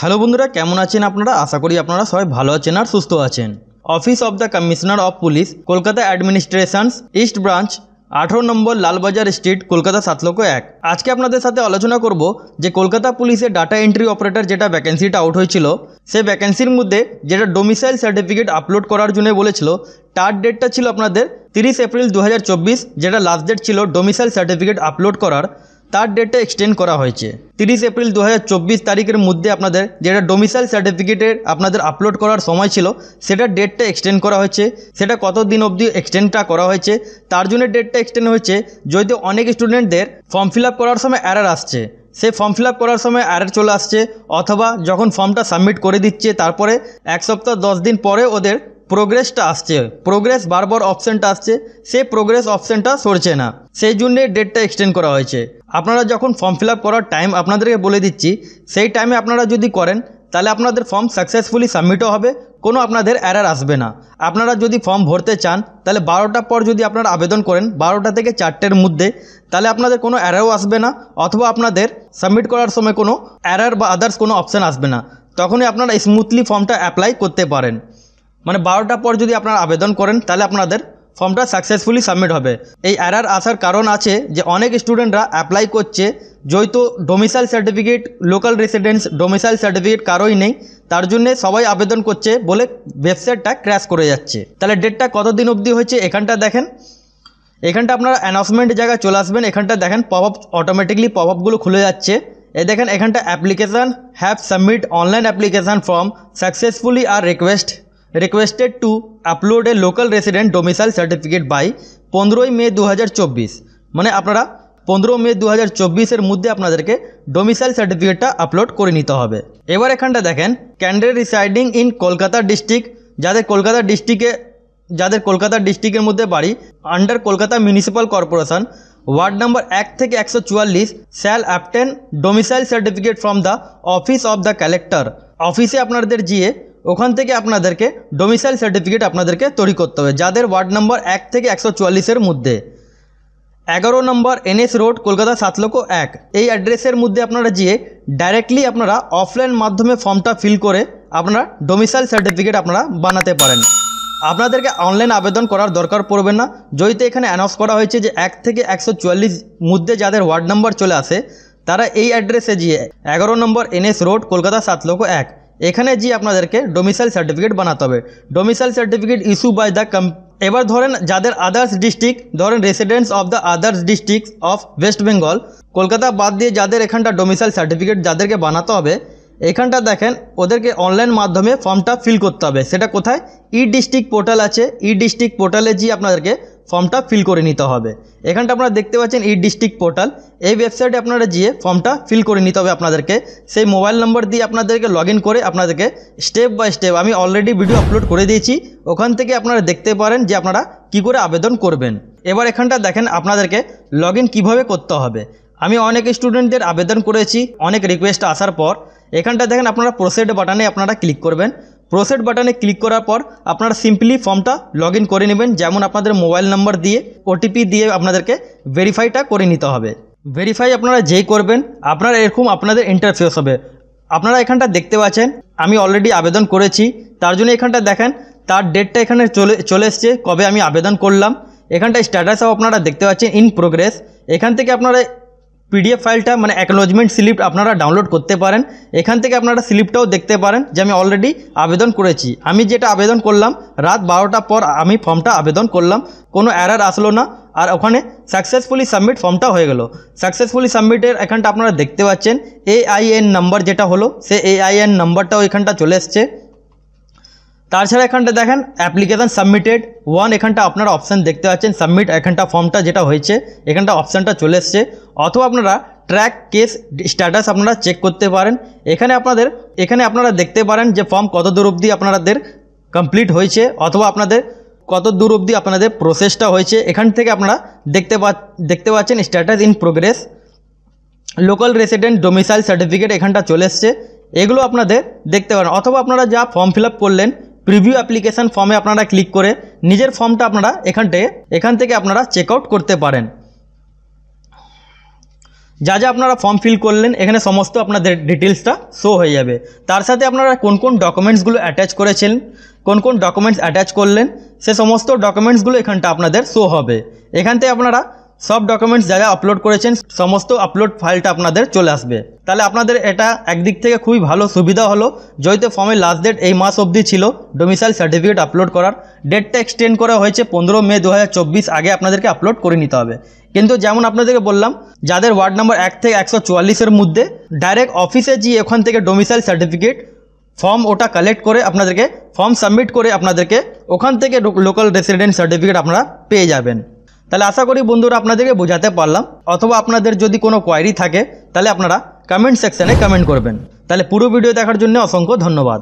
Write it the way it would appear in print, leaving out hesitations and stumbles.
Hello বন্ধুরা, কেমন আছেন আপনারা? আশা করি আপনারা সবাই ভালো আছেন আর সুস্থ আছেন। Office of the commissioner of police, Kolkata administrations, east branch, 18 number Lalbazar street, Kolkata 7,01,000। আজকে আপনাদের সাথে আলোচনা করব যে কলকাতা পুলিশের ডাটা এন্ট্রি অপারেটর যেটা ভ্যাকেন্সিটা আউট হয়েছিল, সেই ভ্যাকেন্সির মধ্যে যেটা ডোমিসাইল সার্টিফিকেট আপলোড করার জন্য বলেছিল, তার ডেটটা ছিল আপনাদের 30 এপ্রিল 2024, যেটা লাস্ট ডেট ছিল ডোমিসাইল সার্টিফিকেট আপলোড করার। তার ডেটটা এক্সটেন্ড করা হয়েছে 30 এপ্রিল 2024 তারিখের মধ্যে। আপনাদের যেটা ডোমিসাইল সার্টিফিকেটের আপনাদের আপলোড করার সময় ছিল, সেটার ডেটটা এক্সটেন্ড করা হয়েছে। সেটা কত দিন অবধি এক্সটেন্ডটা করা হয়েছে, তার জন্য ডেটটা এক্সটেন্ড হয়েছে। যদি অনেক স্টুডেন্টদের ফর্ম ফিল আপ করার সময় এরর আসছে, সেই ফর্ম ফিল আপ করার সময় এরর চলে আসছে, অথবা যখন ফর্মটা সাবমিট করে দিচ্ছে তারপরে 1 সপ্তাহ 10 দিন পরে ওদের প্রোগ্রেসটা আসছে, প্রোগ্রেস বারবার অপশানটা আসছে, সেই প্রোগ্রেস অপশানটা সরছে না, সেই জন্যে ডেটটা এক্সটেন্ড করা হয়েছে। আপনারা যখন ফর্ম ফিল আপ করার টাইম আপনাদেরকে বলে দিচ্ছি, সেই টাইমে আপনারা যদি করেন তাহলে আপনাদের ফর্ম সাকসেসফুলি সাবমিটও হবে, কোনো আপনাদের এরর আসবে না। আপনারা যদি ফর্ম ভরতে চান তাহলে 12টার পর যদি আপনারা আবেদন করেন, 12টা থেকে 4টের মধ্যে, তাহলে আপনাদের কোনো এররও আসবে না, অথবা আপনাদের সাবমিট করার সময় কোনো এরর বা আদার্স কোনো অপশান আসবে না। তখনই আপনারা স্মুথলি ফর্মটা অ্যাপ্লাই করতে পারেন। মানে 12টার পর যদি আপনারা আবেদন করেন তাহলে আপনাদের ফর্মটা সাকসেসফুলি সাবমিট হবে। এই এরর আসার কারণ আছে যে অনেক স্টুডেন্টরা অ্যাপ্লাই করছে, যেহেতু domicile certificate, local residence domicile certificate কারোই নেই, তার জন্যে সবাই আবেদন করছে বলে ওয়েবসাইটটা ক্র্যাশ করে যাচ্ছে। তাহলে ডেটটা কতদিন অবধি হয়েছে এখানটা দেখেন। এখানটা আপনারা অ্যানাউন্সমেন্ট জায়গায় চলে আসবেন, এখানটা দেখেন পপ আপ, অটোমেটিকলি পপ আপগুলো খুলে যাচ্ছে। এই দেখেন এখানটা application have submit online application form successfully আর requested to upload a local resident domicile certificate by 15 মে 2024। মানে আপনারা 15 মে 2024 মধ্যে আপনাদেরকে ডোমিসাইল সার্টিফিকেটটা আপলোড করে নিতে হবে। এবার এখানটা দেখেন candidate residing in Kolkata district, যাদের কলকাতা ডিস্ট্রিক্টের মধ্যে বাড়ি, under Kolkata municipal corporation, ward number 1 থেকে 144, shall obtain domicile certificate from the office of the collector. অফিসে আপনাদের গিয়ে ওখান থেকে আপনাদেরকে ডোমিসাইল সার্টিফিকেট আপনাদেরকে তৈরি করতে হবে, যাদের ওয়ার্ড নম্বর 1 থেকে 144 মধ্যে। 11 নম্বর NS রোড, কলকাতা 7,01,000। এই অ্যাড্রেসের মধ্যে আপনারা গিয়ে ডাইরেক্টলি আপনারা অফলাইন মাধ্যমে ফর্মটা ফিল করে আপনারা ডোমিসাইল সার্টিফিকেট আপনারা বানাতে পারেন। আপনাদেরকে অনলাইন আবেদন করার দরকার পড়বে না, যেহেতু এখানে অ্যানাউন্স করা হয়েছে যে 1 থেকে 144 মধ্যে যাদের ওয়ার্ড নাম্বার চলে আসে, তারা এই অ্যাড্রেসে গিয়ে 11 নম্বর NS রোড, কলকাতা 7,01,000, এখানে যে আপনাদেরকে ডোমিসাইল সার্টিফিকেট বানাতে হবে। Domicile certificate issue by the এবার ধরেন যাদের আদার্স ডিস্ট্রিক্ট, ধরেন residents of the others district of West Bengal, Kolkata বাদ দিয়ে যাদের এখানটা ডোমিসাইল সার্টিফিকেট যাদেরকে বানাতে হবে, এখানটা দেখেন ওদেরকে অনলাইন মাধ্যমে ফর্মটা ফিল করতে হবে। সেটা কোথায়? ডিস্ট্রিক্ট পোর্টাল আছে, ডিস্ট্রিক্ট পোর্টালে গিয়ে আপনাদেরকে ফর্মটা ফিল করে নিতে হবে। এখানটা আপনারা দেখতে পাচ্ছেন ডিস্ট্রিক্ট পোর্টাল, এই ওয়েবসাইটে আপনারা গিয়ে ফর্মটা ফিল করে নিতে হবে আপনাদেরকে। সেই মোবাইল নম্বর দিয়ে আপনাদেরকে লগ ইন করে আপনাদেরকে স্টেপ বাই স্টেপ, আমি অলরেডি ভিডিও আপলোড করে দিয়েছি, ওখান থেকে আপনারা দেখতে পারেন যে আপনারা কি করে আবেদন করবেন। এবার এখানটা দেখেন আপনাদেরকে লগ ইন কীভাবে করতে হবে। আমি অনেক স্টুডেন্টদের আবেদন করেছি, অনেক রিকোয়েস্ট আসার পর এখানটা দেখেন আপনারা প্রসিড বাটনে আপনারা ক্লিক করবেন। প্রসিড বাটনে ক্লিক করার পর আপনারা সিম্পলি ফর্মটা লগ ইন করে নেবেন। যেমন আপনাদের মোবাইল নাম্বার দিয়ে OTP দিয়ে আপনাদেরকে ভেরিফাইটা করে নিতে হবে। ভেরিফাই আপনারা যেই করবেন আপনারা এরকম আপনাদের ইন্টারফেস হবে। আপনারা এখানটা দেখতে পাচ্ছেন আমি অলরেডি আবেদন করেছি, তার জন্য এখানটা দেখেন তার ডেটটা এখানে চলে এসছে, কবে আমি আবেদন করলাম। এখানটা স্ট্যাটাসও আপনারা দেখতে পাচ্ছেন ইন প্রোগ্রেস। এখান থেকে আপনারা PDF ফাইলটা মানে অ্যাকনোলেজমেন্ট স্লিপ আপনারা ডাউনলোড করতে পারেন। এখান থেকে আপনারা স্লিপটাও দেখতে পারেন যে আমি অলরেডি আবেদন করেছি। আমি যেটা আবেদন করলাম রাত 12টার পর আমি ফর্মটা আবেদন করলাম, কোনো এরর আসলো না, আর ওখানে সাকসেসফুলি সাবমিট ফর্মটা হয়ে গেল। সাকসেসফুলি সাবমিটের এখানটা আপনারা দেখতে পাচ্ছেন AIN নাম্বার যেটা হলো, সে AIN নাম্বারটাও এখানটা চলে এসছে। তাছাড়া এখানটা দেখেন অ্যাপ্লিকেশান সাবমিটেড 1, এখানটা আপনারা অপশান দেখতে পাচ্ছেন সাবমিট, এখানটা ফর্মটা যেটা হয়েছে এখানটা অপশানটা চলে এসছে। অথবা আপনারা ট্র্যাক কেস স্ট্যাটাস আপনারা চেক করতে পারেন। এখানে আপনারা দেখতে পারেন যে ফর্ম কত দূর অবধি আপনাদের কমপ্লিট হয়েছে, অথবা আপনাদের কত দূর অবধি আপনাদের প্রসেসটা হয়েছে। এখান থেকে আপনারা দেখতে পাচ্ছেন status in progress, local resident domicile certificate এখানটা চলে এসছে, এগুলো আপনাদের দেখতে পারেন। অথবা আপনারা যা ফর্ম ফিল আপ করলেন প্রিভিউ অ্যাপ্লিকেশান ফর্মে আপনারা ক্লিক করে নিজের ফর্মটা আপনারা এখান থেকে আপনারা চেক আউট করতে পারেন। যা যা আপনারা ফর্ম ফিল করলেন এখানে সমস্ত আপনাদের ডিটেলসটা শো হয়ে যাবে। তার সাথে আপনারা কোন কোন ডকুমেন্টসগুলো অ্যাটাচ করেছেন, কোন কোন ডকুমেন্টস অ্যাটাচ করলেন, সে সমস্ত ডকুমেন্টসগুলো এখানটা আপনাদের শো হবে। এখান থেকে আপনারা সব ডকুমেন্টস যা যা আপলোড করেছেন সমস্ত আপলোড ফাইলটা আপনাদের চলে আসবে। তাহলে আপনাদের এটা একদিক থেকে খুবই ভালো সুবিধা হলো, যেহেতু ফর্মের লাস্ট ডেট এই মাস অবধি ছিল ডোমিসাইল সার্টিফিকেট আপলোড করার, ডেটটা এক্সটেন্ড করা হয়েছে 15 মে 2024 আগে আপনাদেরকে আপলোড করে নিতে হবে। কিন্তু যেমন আপনাদেরকে বললাম, যাদের ওয়ার্ড নাম্বার 1 থেকে 144-এর মধ্যে ডাইরেক্ট অফিসে গিয়ে ওখান থেকে ডোমিসাইল সার্টিফিকেট ফর্ম ওটা কালেক্ট করে আপনাদেরকে ফর্ম সাবমিট করে আপনাদেরকে ওখান থেকে লোকাল রেসিডেন্ট সার্টিফিকেট আপনারা পেয়ে যাবেন। তাহলে আশা করি বন্ধুরা আপনাদেরকে বোঝাতে পারলাম। অথবা আপনাদের যদি কোনো কোয়ারি থাকে তাহলে আপনারা কমেন্ট সেকশানে কমেন্ট করবেন। তাহলে পুরো ভিডিও দেখার জন্য অসংখ্য ধন্যবাদ।